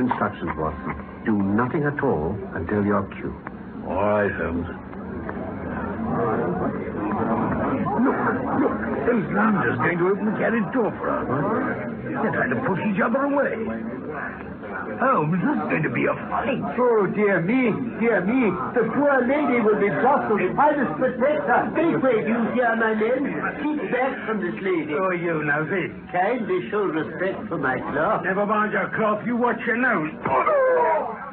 your instructions, Watson. Do nothing at all until your cue. All right, Holmes. Look. Those loungers going to open the carriage door for us. They're trying to push each other away. Holmes, this is going to be a fight. Oh, dear me. The poor lady will be jostled. I must protect her. Make way, do you hear, my men? Keep back from this lady. Who are you now, this? Kindly show respect for my cloth. Never mind your cloth. You watch your nose.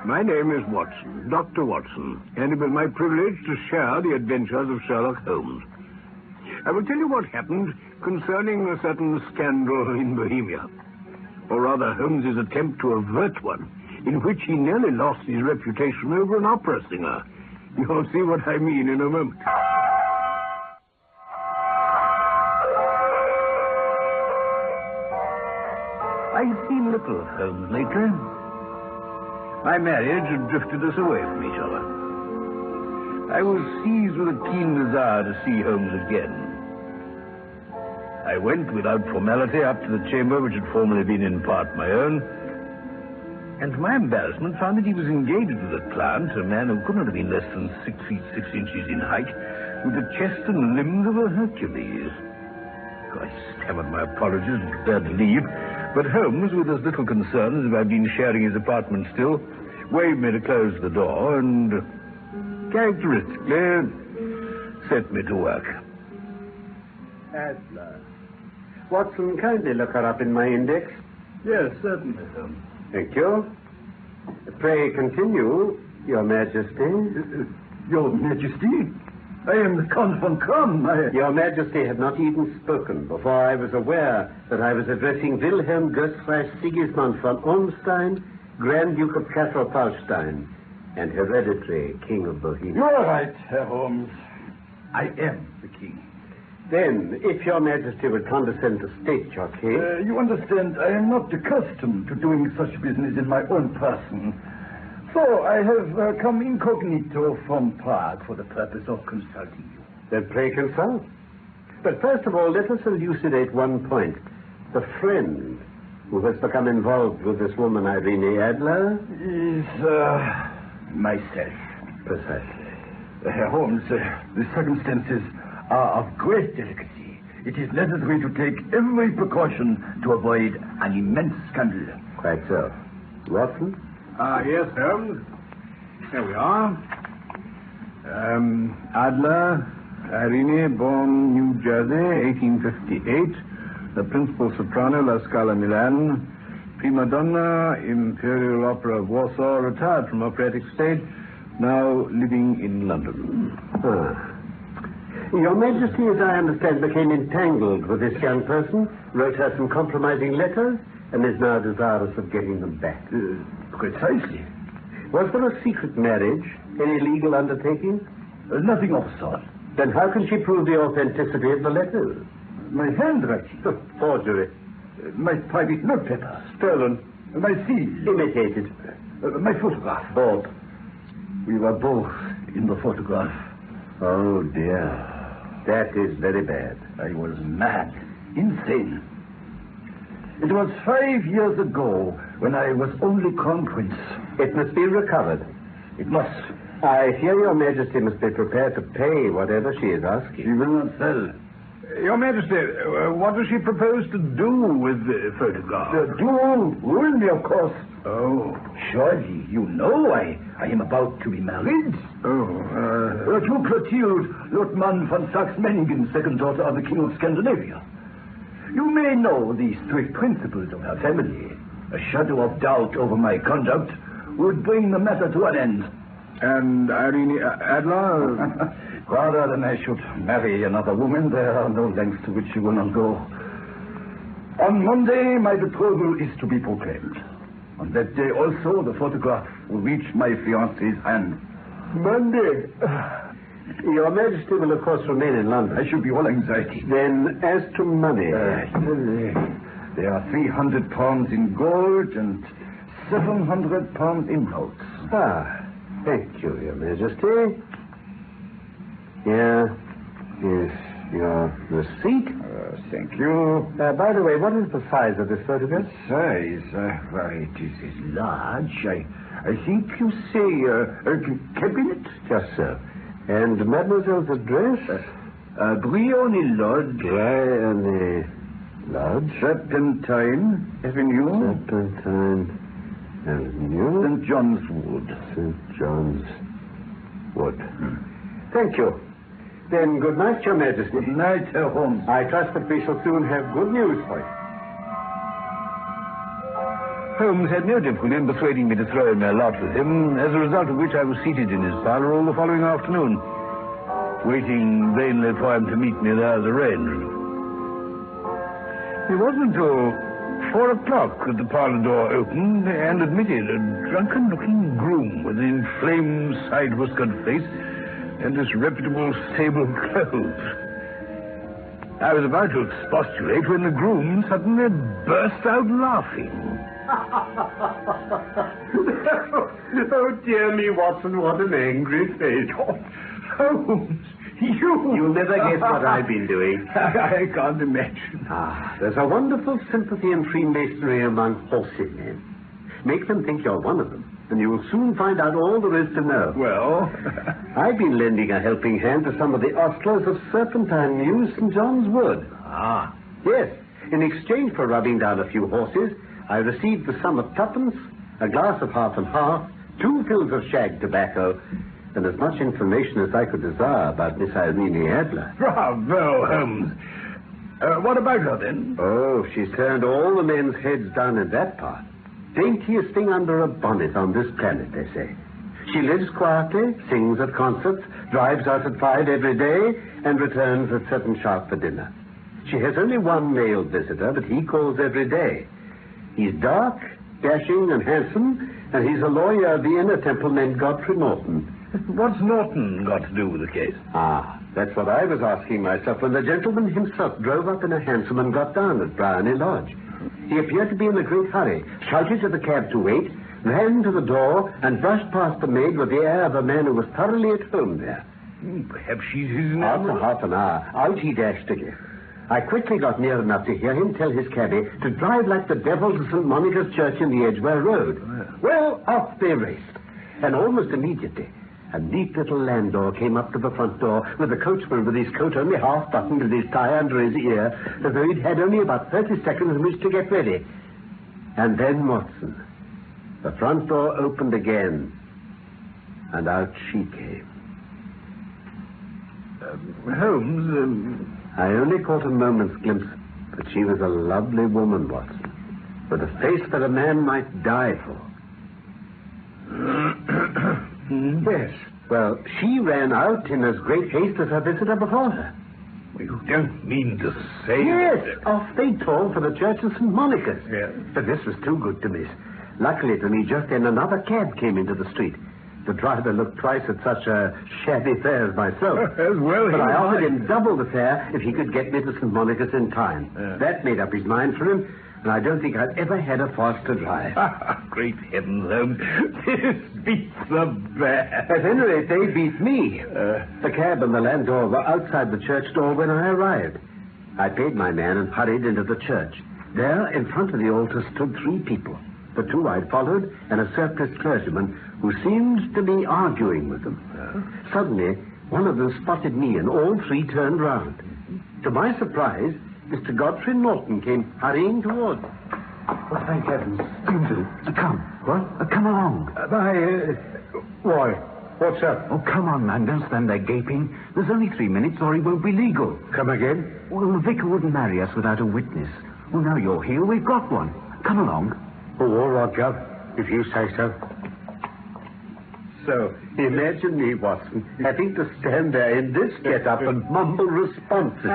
My name is Watson, Dr. Watson, and it was my privilege to share the adventures of Sherlock Holmes. I will tell you what happened concerning a certain scandal in Bohemia. Or rather, Holmes's attempt to avert one, in which he nearly lost his reputation over an opera singer. You'll see what I mean in a moment. I've seen little of Holmes lately. My marriage had drifted us away from each other. I was seized with a keen desire to see Holmes again. I went without formality up to the chamber which had formerly been in part my own, and to my embarrassment found that he was engaged with a client, a man who could not have been less than 6 feet 6 inches in height, with the chest and limbs of a Hercules. I stammered my apologies and prepared to leave, but Holmes, with as little concern as if I'd been sharing his apartment still, waved me to close the door and characteristically set me to work. Adler. Watson, kindly look her up in my index. Yes, certainly, sir. Thank you. Pray continue, Your Majesty. Your Majesty? I am the Count von Kron. Your Majesty had not even spoken before I was aware that I was addressing Wilhelm Götzreich Sigismund von Ormstein, Grand Duke of Cassel-Palstein, and hereditary King of Bohemia. You are right, Herr Holmes. I am the King. Then, if Your Majesty would condescend to state your case... You understand, I am not accustomed to doing such business in my own person. So I have come incognito from Prague for the purpose of consulting you. Then pray consult. But first of all, let us elucidate one point. The friend who has become involved with this woman, Irene Adler... is, myself. Precisely. Herr Holmes, the circumstances are of great delicacy. It is necessary to take every precaution to avoid an immense scandal. Quite so. Watson? Yes, Holmes. Here we are. Adler, Irene, born New Jersey, 1858. The principal soprano, La Scala, Milan. Prima donna, Imperial Opera of Warsaw, retired from operatic stage, now living in London. Your Majesty, as I understand, became entangled with this young person, wrote her some compromising letters, and is now desirous of getting them back. Precisely. Was there a secret marriage? Any legal undertaking? Nothing of the sort. Then how can she prove the authenticity of the letters? My handwriting. Forgery. My private notepaper. Stolen. My seal. Imitated. My photograph. Bought. We were both in the photograph. Oh, dear. That is very bad. I was mad. Insane. It was 5 years ago when I was only crown prince. It must be recovered. It must. I fear Your Majesty must be prepared to pay whatever she is asking. She will not sell. Your Majesty, what does she propose to do with the photograph? Ruin me, of course. Oh, surely you know I am about to be married. To Clotilde Lotman von Saxe-Meiningen, second daughter of the King of Scandinavia. You may know the strict principles of her family. A shadow of doubt over my conduct would bring the matter to an end. And Irene Adler? Rather than I should marry another woman, there are no lengths to which she will not go. On Monday, my betrothal is to be proclaimed. On that day also, the photograph will reach my fiancé's hand. Monday? Your Majesty will, of course, remain in London. I should be all anxiety. Then, as to money... there are 300 pounds in gold and 700 pounds in notes. Thank you, Your Majesty. Yeah, yes. Your receipt? Thank you. By the way, what is the size of this photograph? Size? Why, it is large. I think you say a cabinet? Just so. And mademoiselle's address? Briony Lodge. Briony Lodge? Serpentine Avenue. Serpentine Avenue. St. John's Wood. St. John's Wood. Thank you. Then good night, Your Majesty. Good night, Holmes. I trust that we shall soon have good news for you. Holmes had no difficulty in persuading me to throw in my lot with him, as a result of which I was seated in his parlour all the following afternoon, waiting vainly for him to meet me there as arranged. It wasn't until 4 o'clock that the parlour door opened and admitted a drunken-looking groom with an inflamed side-whiskered face and disreputable sable clothes. I was about to expostulate when the groom suddenly burst out laughing. Oh, dear me, Watson, what an angry face. Holmes, You'll never guess what I've been doing. I can't imagine. There's a wonderful sympathy and Freemasonry among horsey men. Make them think you're one of them, and you will soon find out all there is to know. Well? I've been lending a helping hand to some of the ostlers of Serpentine News, St. John's Wood. Yes, in exchange for rubbing down a few horses, I received the sum of twopence, a glass of half and half, 2 fills of shag tobacco, and as much information as I could desire about Miss Irene Adler. Bravo, Holmes. What about her, then? Oh, she's turned all the men's heads down in that part. Daintiest thing under a bonnet on this planet, they say. She lives quietly, sings at concerts, drives out at 5 every day, and returns at 7 sharp for dinner. She has only one male visitor, but he calls every day. He's dark, dashing, and handsome, and he's a lawyer of the Inner Temple named Godfrey Norton. What's Norton got to do with the case? That's what I was asking myself when the gentleman himself drove up in a hansom and got down at Briony Lodge. He appeared to be in a great hurry, shouted to the cab to wait, ran to the door, and brushed past the maid with the air of a man who was thoroughly at home there. Perhaps she's his... After half an hour, out he dashed again. I quickly got near enough to hear him tell his cabby to drive like the devil to St. Monica's Church in the Edgware Road. Well, off they raced. And almost immediately, a neat little landau came up to the front door with the coachman with his coat only half buttoned and his tie under his ear, as though he'd had only about 30 seconds in which to get ready. And then Watson. The front door opened again, and out she came. Holmes, I only caught a moment's glimpse, but she was a lovely woman, Watson, with a face that a man might die for. Yes. Well, she ran out in as great haste as her visitor before her. You don't mean to say... Yes, off they tore for the church of St. Monica's. Yes. But this was too good to miss. Luckily to me, just then another cab came into the street. The driver looked twice at such a shabby fare as myself. As well, but I offered him double the fare if he could get me to St. Monica's in time. That made up his mind for him, and I don't think I've ever had a faster drive. Great heavens, Holmes. This beats the best. At any rate, they beat me. The cab and the landau were outside the church door when I arrived. I paid my man and hurried into the church. There, in front of the altar, stood 3 people. The 2 I'd followed, and a surpliced clergyman who seemed to be arguing with them. Suddenly, one of them spotted me, and all 3 turned round. To my surprise, Mr. Godfrey Norton came hurrying towards me. Oh, thank heavens. Do. Come. What? Come along. Why? What's up? Oh, come on, man. Don't stand there gaping. There's only 3 minutes or he won't be legal. Come again? Well, the vicar wouldn't marry us without a witness. Well, now you're here. We've got one. Come along. Oh, all right, Gov, if you say so. So, imagine me, Watson, having to stand there in this get-up and mumble responses.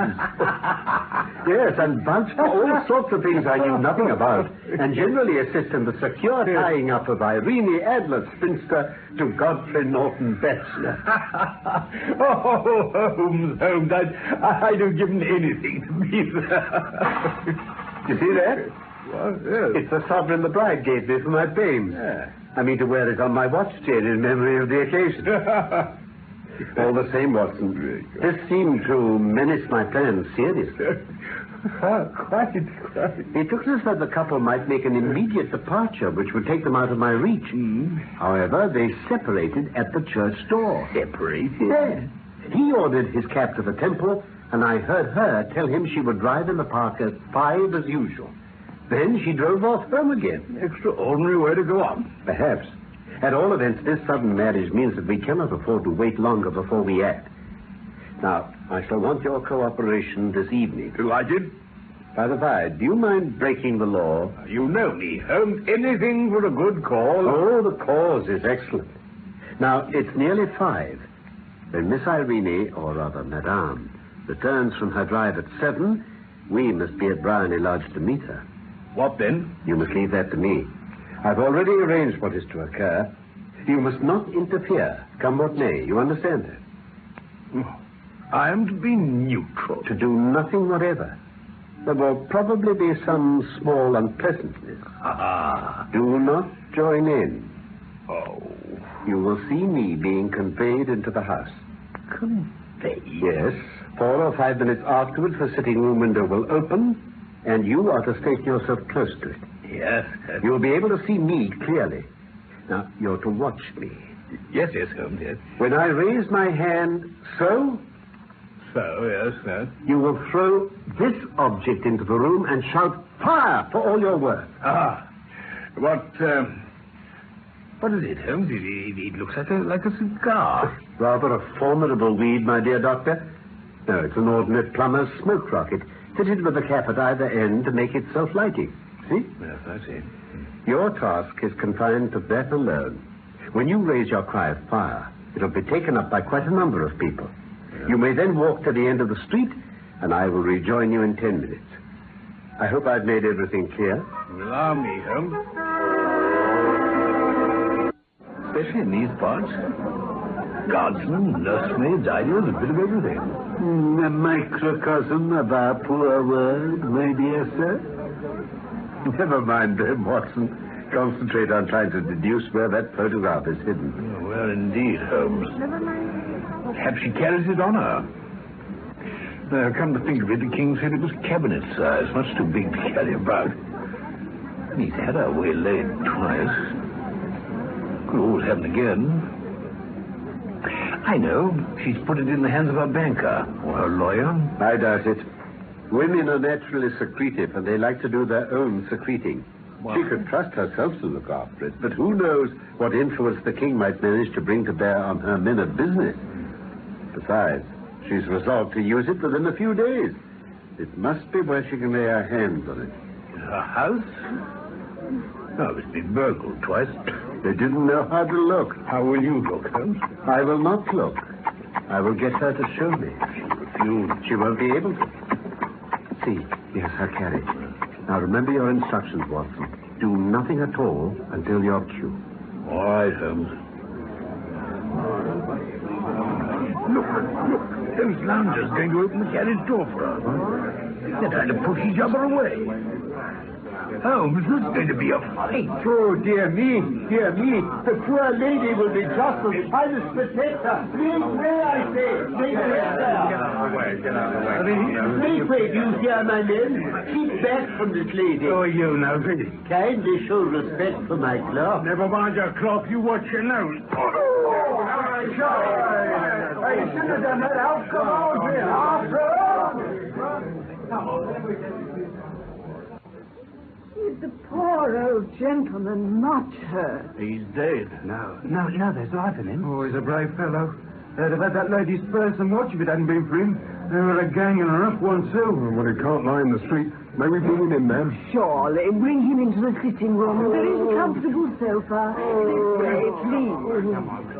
Yes, and vouch for all sorts of things I knew nothing about, and generally assist in the secure tying up of Irene Adler, spinster, to Godfrey Norton, bachelor. Oh, Holmes, I'd have given anything to be there. You see that? Well, yes. It's the sovereign the bride gave me for my pains. Yeah. I mean to wear it on my watch chain in memory of the occasion. All the same, Watson, this seemed to menace my plans seriously. Quite. It looks as though the couple might make an immediate departure, which would take them out of my reach. However, they separated at the church door. Separated? Yes. He ordered his cab to the temple, and I heard her tell him she would drive in the park at 5 as usual. Then she drove off home again. Extraordinary way to go on. Perhaps. At all events, this sudden marriage means that we cannot afford to wait longer before we act. Now, I shall want your cooperation this evening. Delighted. By the by, do you mind breaking the law? You know me, Holmes. Anything for a good cause. Oh, the cause is excellent. Now, it's nearly 5. When Miss Irene, or rather Madame, returns from her drive at 7, we must be at Briony Lodge to meet her. What then? You must leave that to me. I've already arranged what is to occur. You must not interfere, come what may. You understand that? I am to be neutral. To do nothing whatever. There will probably be some small unpleasantness. Do not join in. Oh. You will see me being conveyed into the house. Conveyed? Yes. 4 or 5 minutes afterwards, the sitting room window will open, and you are to station yourself close to it. Yes. You'll be able to see me clearly. Now, you're to watch me. Yes, Holmes, yes. When I raise my hand, so, Yes. you will throw this object into the room and shout, "Fire!" for all you're worth. What is it, Holmes? It looks like a cigar. Rather a formidable weed, my dear doctor. No, it's an ordinary plumber's smoke rocket, fitted with a cap at either end to make it self-lighting. See? Yes, I see. Your task is confined to that alone. When you raise your cry of fire, it'll be taken up by quite a number of people. Yeah. You may then walk to the end of the street, and I will rejoin you in 10 minutes. I hope I've made everything clear. Allow me, Holmes. Especially in these parts. Guardsmen, nursemaids, idlers, a bit of everything. A microcosm of our poor world, my dear sir. Never mind them, Watson. Concentrate on trying to deduce where that photograph is hidden. Oh, well, indeed, Holmes. Perhaps she carries it on her. Come to think of it, the king said it was cabinet size, much too big to carry about. And he's had her waylaid twice. Could always happen again. I know. She's put it in the hands of her banker or her lawyer. I doubt it. Women are naturally secretive, and they like to do their own secreting. Well, she could trust herself to look after it, but who knows what influence the king might manage to bring to bear on her men of business. Besides, she's resolved to use it within a few days. It must be where she can lay her hands on it. In her house? Oh, it's been burgled twice. They didn't know how to look. How will you look, Holmes? I will not look. I will get her to show me. She refused. She won't be able to. See, here's her carriage. Now remember your instructions, Watson. Do nothing at all until your cue. All right, Holmes. Look. Those loungers going to open the carriage door for her. They're trying to push each other away. Holmes, this is going to be a fight. Oh, dear me. The poor lady will be jostled. I must protect her. Make way, I say. Make way, sir. Get out of the way. Make way, do you hear, my men? Keep back from this lady. Oh, you know, pretty. Kindly show respect for my cloth. Never mind your cloth, you watch your nose. Hey, you shouldn't have done that. Out, come on, here. Is the poor old gentleman much hurt? He's dead. No, there's life in him. Oh, he's a brave fellow. They'd have had that lady's purse and watch if it hadn't been for him. They were a gang and a rough one, too. Well, he can't lie in the street. May we bring him in, ma'am? Surely. Bring him into the sitting room. There is a comfortable sofa. This way, please. Come on, mate.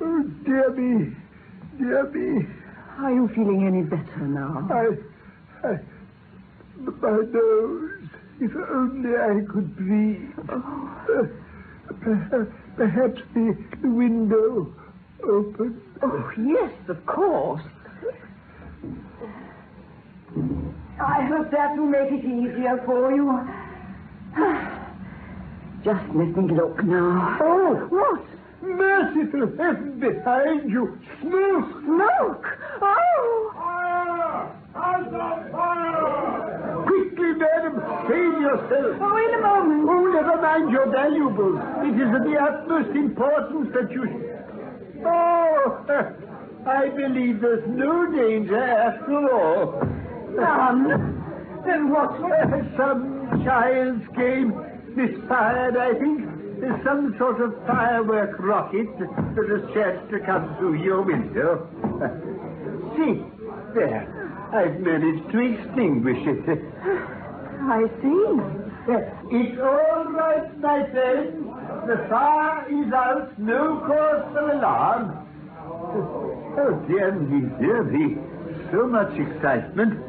Oh, dear me. Are you feeling any better now? My nose. If only I could breathe. Perhaps the window open. Oh, yes, of course. I hope that will make it easier for you. Just let me look now. Oh! What? Merciful heaven behind you! Smoke! Smoke! Oh! Fire! House on fire! Quickly, madam, save yourself! Oh, in a moment. Oh, never mind your valuables. It is of the utmost importance that you... Oh! I believe there's no danger after all. Then what? Some child's game misfired, I think. There's some sort of firework rocket that has chanced to come through your window. See, there. I've managed to extinguish it. I see. It's all right, my friend. The fire is out. No cause for alarm. Oh, dear me. So much excitement.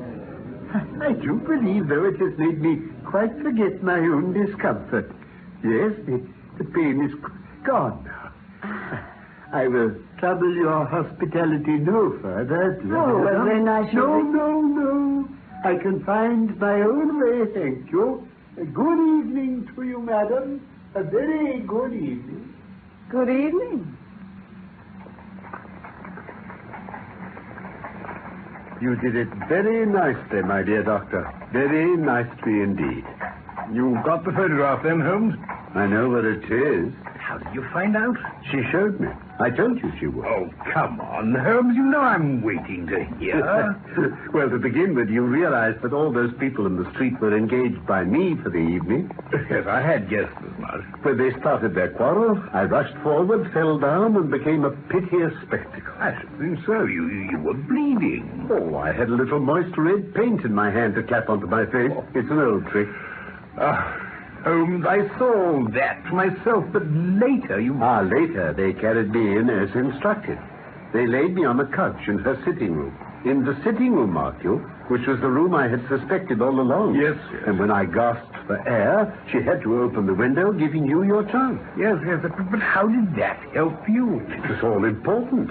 I do believe, though, it has made me quite forget my own discomfort. Yes, the pain is gone now. I will trouble your hospitality no further. Oh, well, then I shall... No. I can find my own way, thank you. A good evening to you, madam. A very good evening. Good evening. You did it very nicely, my dear doctor. Very nicely indeed. You got the photograph then, Holmes? I know where it is. How did you find out? She showed me. I told you she would. Oh, come on, Holmes. You know I'm waiting to hear. Well, to begin with, you realized that all those people in the street were engaged by me for the evening. Yes, I had guessed as much. When they started their quarrel, I rushed forward, fell down, and became a piteous spectacle. I should think so. You were bleeding. Oh, I had a little moist red paint in my hand to clap onto my face. It's an old trick. Holmes, I saw all that myself, but later you... Later, they carried me in as instructed. They laid me on a couch in her sitting room. In the sitting room, mark you, which was the room I had suspected all along. Yes. And when I gasped for air, she had to open the window, giving you your chance. Yes, but how did that help you? It was all important.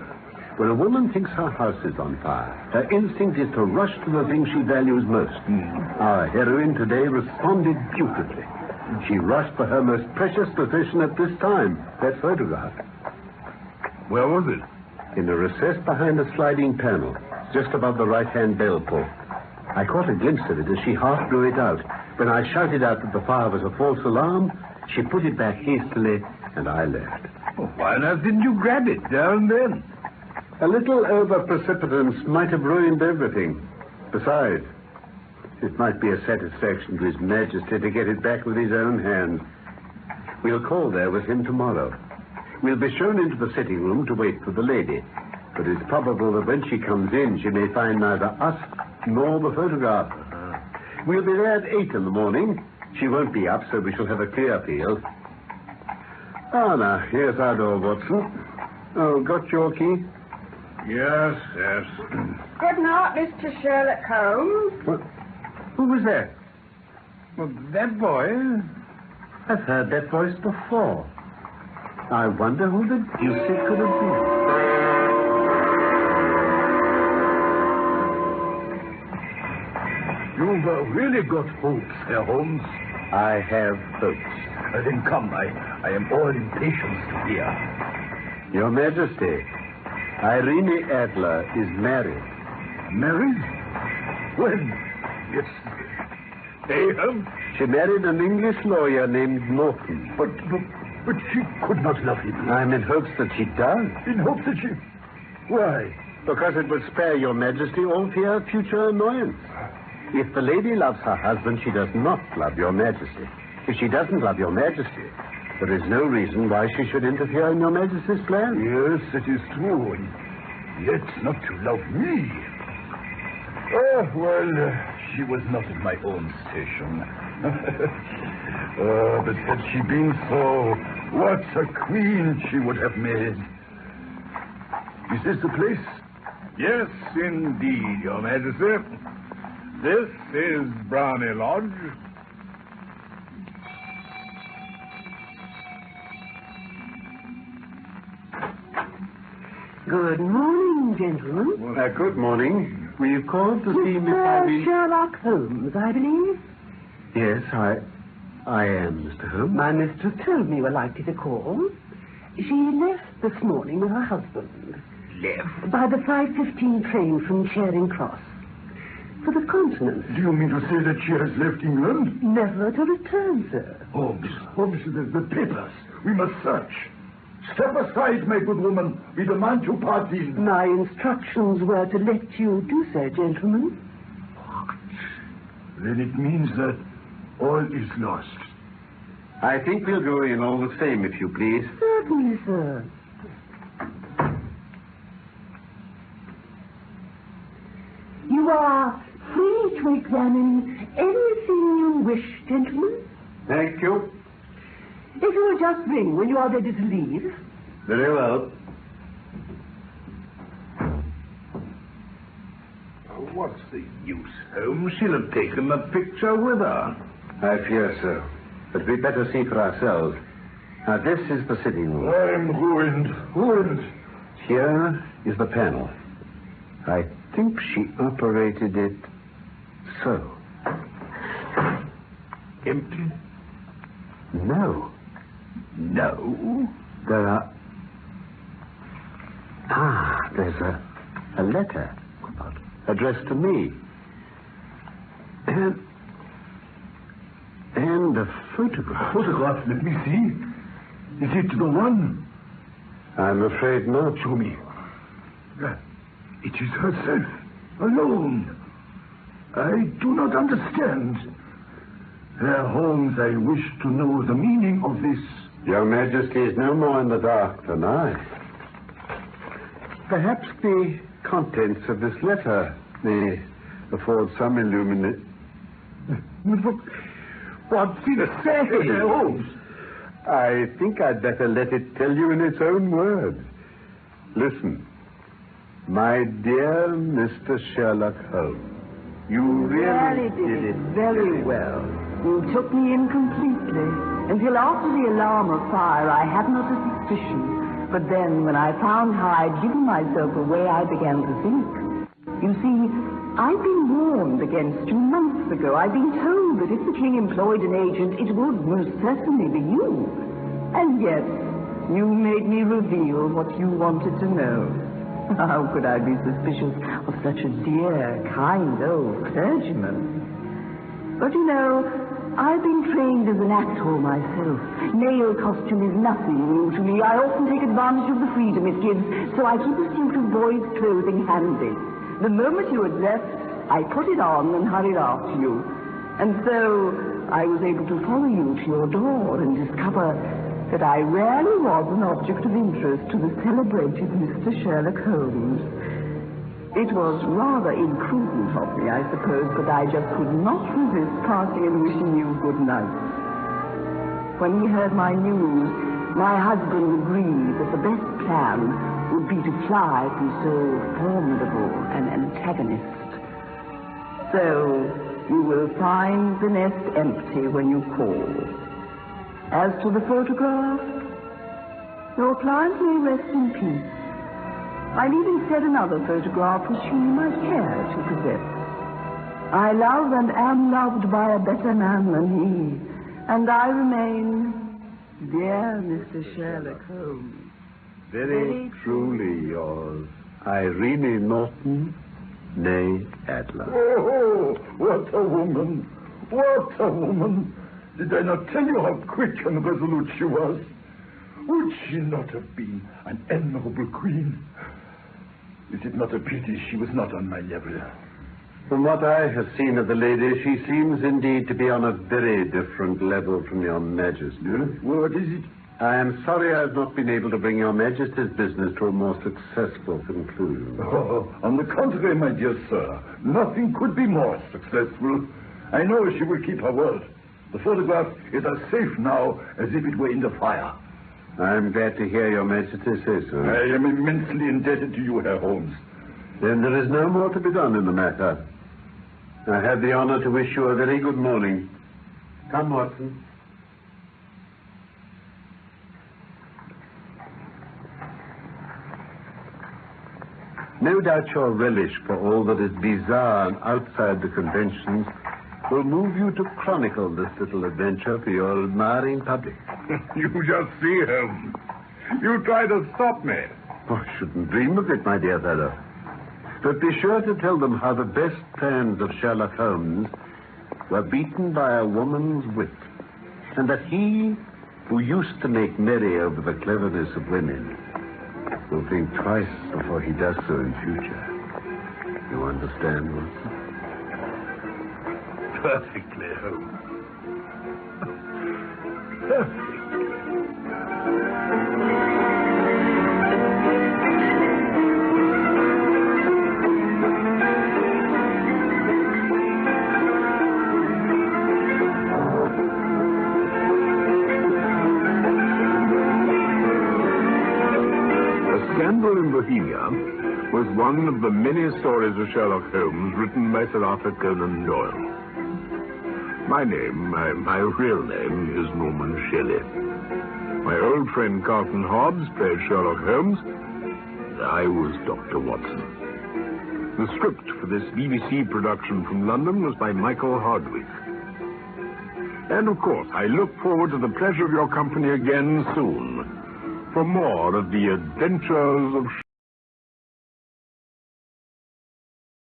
When a woman thinks her house is on fire, her instinct is to rush to the thing she values most. Our heroine today responded beautifully. She rushed for her most precious possession at this time, that photograph. Where was it? In a recess behind a sliding panel, just above the right-hand bell pull. I caught a glimpse of it as she half drew it out. When I shouted out that the fire was a false alarm, she put it back hastily, and I left. Oh, why on earth didn't you grab it there and then? A little over-precipitance might have ruined everything. Besides, it might be a satisfaction to His Majesty to get it back with his own hands. We'll call there with him tomorrow. We'll be shown into the sitting room to wait for the lady. But it's probable that when she comes in, she may find neither us nor the photograph. We'll be there at 8 in the morning. She won't be up, so we shall have a clear field. Now, here's our door, Watson. Oh, got your key? Yes. Good night, Mr. Sherlock Holmes. What? Who was that? Well, that boy... I've heard that voice before. I wonder who the deuce it could have been. You've really got hopes, Herr Holmes. I have hopes. Then come, I am all impatience to hear. Your Majesty, Irene Adler is married. Married? When? Yes. Holmes? She married an English lawyer named Norton. But she could not love him. I'm in hopes that she does. In hopes that she... Why? Because it would spare your Majesty all fear of future annoyance. If the lady loves her husband, she does not love your Majesty. If she doesn't love your Majesty, there is no reason why she should interfere in your Majesty's plans. Yes, it is true. And yet not to love me. Oh, well, she was not in my own station. But had she been so, what a queen she would have made. Is this the place? Yes, indeed, Your Majesty. This is Brownie Lodge. Good morning, gentlemen. Good morning. We've called to see Miss Mr. Irene... Sherlock Holmes, I believe. Yes, I am, Mr. Holmes. My mistress told me you were likely to call. She left this morning with her husband. Left? By the 5:15 train from Charing Cross. For the continent. Do you mean to say that she has left England? Never to return, sir. Holmes, the papers. We must search. Step aside, my good woman. We demand you pardon. My instructions were to let you do so, gentlemen. Then it means that all is lost. I think we'll go in all the same, if you please. Certainly, sir. You are free to examine anything you wish, gentlemen. Thank you. If you will just ring when you are ready to leave. Very well. What's the use, Holmes? She'll have taken the picture with her. I fear so. But we'd better see for ourselves. Now, this is the sitting room. I'm ruined. Here is the panel. I think she operated it so. Empty? No. No. There are... there's a letter addressed to me. And a photograph. Photograph, let me see. Is it the one? I'm afraid not. Show me. It is herself, alone. I do not understand. Herr Holmes, I wish to know the meaning of this. Your Majesty is no more in the dark than I. Perhaps the contents of this letter may afford some illumination. What's it say? Holmes. I think I'd better let it tell you in its own words. Listen. My dear Mr. Sherlock Holmes, you really did it very well. You took me in completely. Until after the alarm of fire, I had not a suspicion. But then, when I found how I'd given myself away, I began to think. You see, I'd been warned against you months ago. I'd been told that if the king employed an agent, it would most certainly be you. And yet, you made me reveal what you wanted to know. How could I be suspicious of such a dear, kind old clergyman? But you know, I've been trained as an actor myself. Male costume is nothing new to me. I often take advantage of the freedom it gives, so I keep a suit of boy's clothing handy. The moment you had left, I put it on and hurried after you. And so I was able to follow you to your door and discover that I rarely was an object of interest to the celebrated Mr. Sherlock Holmes. It was rather imprudent of me, I suppose, but I just could not resist passing and wishing you good night. When he heard my news, my husband agreed that the best plan would be to fly from so formidable an antagonist. So you will find the nest empty when you call. As to the photograph, your client may rest in peace. I've even set another photograph which he might care to possess. I love and am loved by a better man than he, and I remain, dear Mr. Sherlock Holmes. Very truly yours, Irene Norton, née Adler. Oh, what a woman! What a woman! Did I not tell you how quick and resolute she was? Would she not have been an admirable queen? Is it not a pity she was not on my level? From what I have seen of the lady, she seems indeed to be on a very different level from your Majesty. What is it? I am sorry I have not been able to bring your Majesty's business to a more successful conclusion. Oh, on the contrary, my dear sir, nothing could be more successful. I know she will keep her word. The photograph is as safe now as if it were in the fire. I am glad to hear your Majesty say so. I am immensely indebted to you, Herr Holmes. Then there is no more to be done in the matter. I have the honor to wish you a very good morning. Come, Watson. No doubt your relish for all that is bizarre and outside the conventions will move you to chronicle this little adventure for your admiring public. You just see, Holmes. You try to stop me. Oh, I shouldn't dream of it, my dear fellow. But be sure to tell them how the best plans of Sherlock Holmes were beaten by a woman's wit, and that he, who used to make merry over the cleverness of women, will think twice before he does so in future. You understand, Watson? Perfectly, Holmes. Perfect. Scandal in Bohemia was one of the many stories of Sherlock Holmes written by Sir Arthur Conan Doyle. My name, my real name, is Norman Shelley. My old friend Carlton Hobbs played Sherlock Holmes, and I was Dr. Watson. The script for this BBC production from London was by Michael Hardwick. And, of course, I look forward to the pleasure of your company again soon for more of the Adventures of